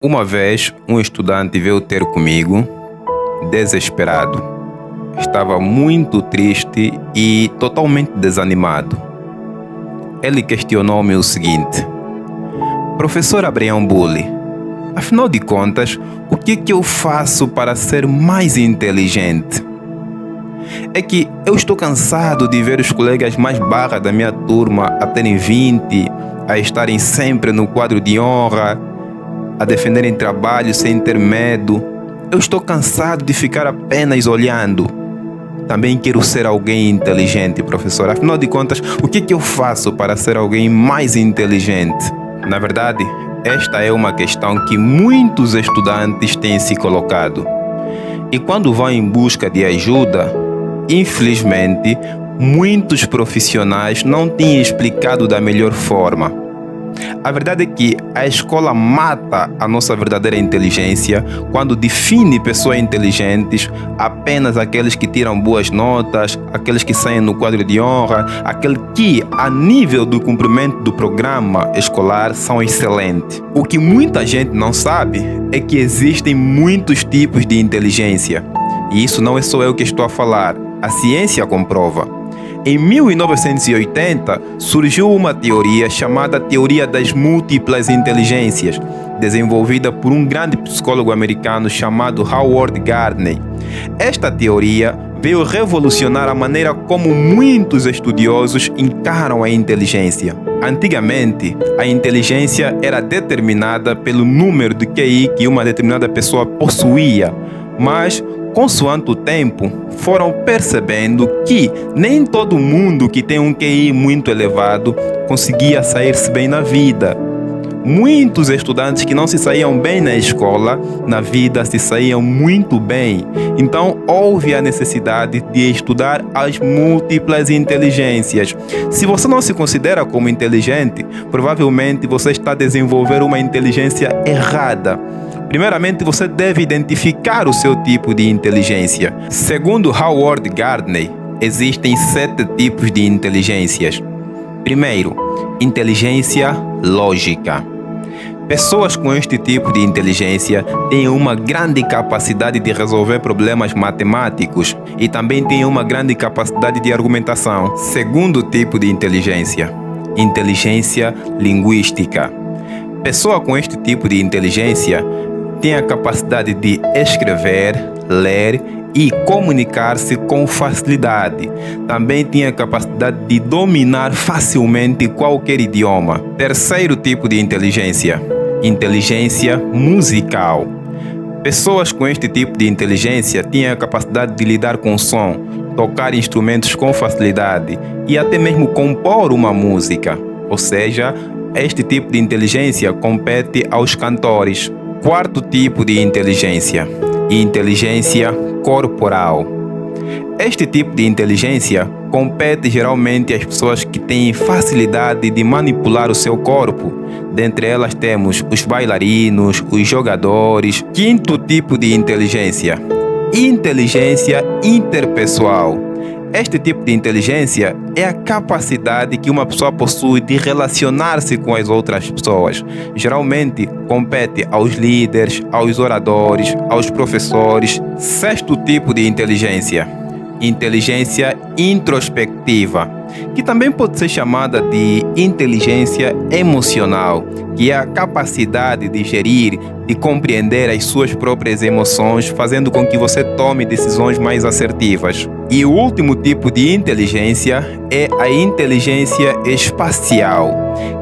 Uma vez, um estudante veio ter comigo, desesperado. Estava muito triste e totalmente desanimado. Ele questionou-me o seguinte: Professor Abraham Bully, afinal de contas, o que eu faço para ser mais inteligente? É que eu estou cansado de ver os colegas mais barra da minha turma a terem 20, a estarem sempre no quadro de honra, a defenderem trabalho sem ter medo. Eu estou cansado de ficar apenas olhando. Também quero ser alguém inteligente, professor. Afinal de contas, o que eu faço para ser alguém mais inteligente? Na verdade, esta é uma questão que muitos estudantes têm se colocado. E quando vão em busca de ajuda, infelizmente, muitos profissionais não têm explicado da melhor forma. A verdade é que a escola mata a nossa verdadeira inteligência quando define pessoas inteligentes apenas aqueles que tiram boas notas, aqueles que saem no quadro de honra, aqueles que, a nível do cumprimento do programa escolar, são excelentes. O que muita gente não sabe é que existem muitos tipos de inteligência. E isso não é só eu que estou a falar, a ciência comprova. Em 1980, surgiu uma teoria chamada Teoria das Múltiplas Inteligências, desenvolvida por um grande psicólogo americano chamado Howard Gardner. Esta teoria veio revolucionar a maneira como muitos estudiosos encaram a inteligência. Antigamente, a inteligência era determinada pelo número de QI que uma determinada pessoa possuía, mas consoante o tempo, foram percebendo que nem todo mundo que tem um QI muito elevado conseguia sair-se bem na vida. Muitos estudantes que não se saíam bem na escola, na vida se saíam muito bem. Então, houve a necessidade de estudar as múltiplas inteligências. Se você não se considera como inteligente, provavelmente você está a desenvolver uma inteligência errada. Primeiramente, você deve identificar o seu tipo de inteligência. Segundo Howard Gardner, existem 7 tipos de inteligências. Primeiro, inteligência lógica. Pessoas com este tipo de inteligência têm uma grande capacidade de resolver problemas matemáticos e também têm uma grande capacidade de argumentação. Segundo tipo de inteligência, inteligência linguística. Pessoa com este tipo de inteligência tem a capacidade de escrever, ler e comunicar-se com facilidade. Também tem a capacidade de dominar facilmente qualquer idioma. Terceiro tipo de inteligência, inteligência musical. Pessoas com este tipo de inteligência têm a capacidade de lidar com som, tocar instrumentos com facilidade e até mesmo compor uma música. Ou seja, este tipo de inteligência compete aos cantores. Quarto tipo de inteligência, inteligência corporal. Este tipo de inteligência compete geralmente às pessoas que têm facilidade de manipular o seu corpo. Dentre elas temos os bailarinos, os jogadores. Quinto tipo de inteligência, inteligência interpessoal. Este tipo de inteligência é a capacidade que uma pessoa possui de relacionar-se com as outras pessoas. Geralmente, compete aos líderes, aos oradores, aos professores. Sexto tipo de inteligência, inteligência introspectiva, que também pode ser chamada de inteligência emocional, que é a capacidade de gerir, de compreender as suas próprias emoções, fazendo com que você tome decisões mais assertivas. E o último tipo de inteligência é a inteligência espacial,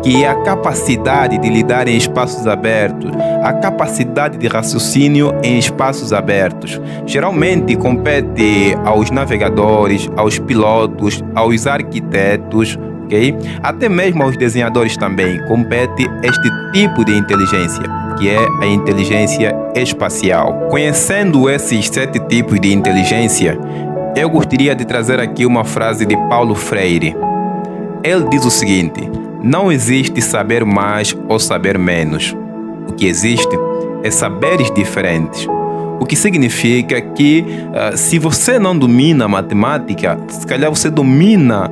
que é a capacidade de lidar em espaços abertos, a capacidade de raciocínio em espaços abertos. Geralmente compete aos navegadores, aos pilotos, aos arquitetos, ok? Até mesmo aos desenhadores também compete este tipo de inteligência, que é a inteligência espacial. Conhecendo esses 7 tipos de inteligência, eu gostaria de trazer aqui uma frase de Paulo Freire. Ele diz o seguinte: não existe saber mais ou saber menos. O que existe é saberes diferentes. O que significa que se você não domina matemática, se calhar você domina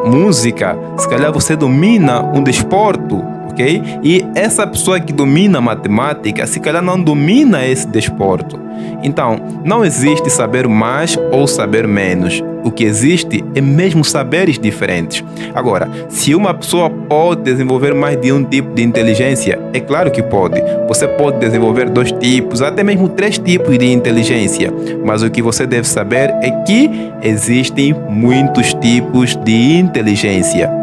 música, se calhar você domina um desporto, ok? E essa pessoa que domina a matemática, se calhar não domina esse desporto. Então, não existe saber mais ou saber menos. O que existe é mesmo saberes diferentes. Agora, se uma pessoa pode desenvolver mais de um tipo de inteligência, é claro que pode. Você pode desenvolver 2 tipos, até mesmo 3 tipos de inteligência. Mas o que você deve saber é que existem muitos tipos de inteligência.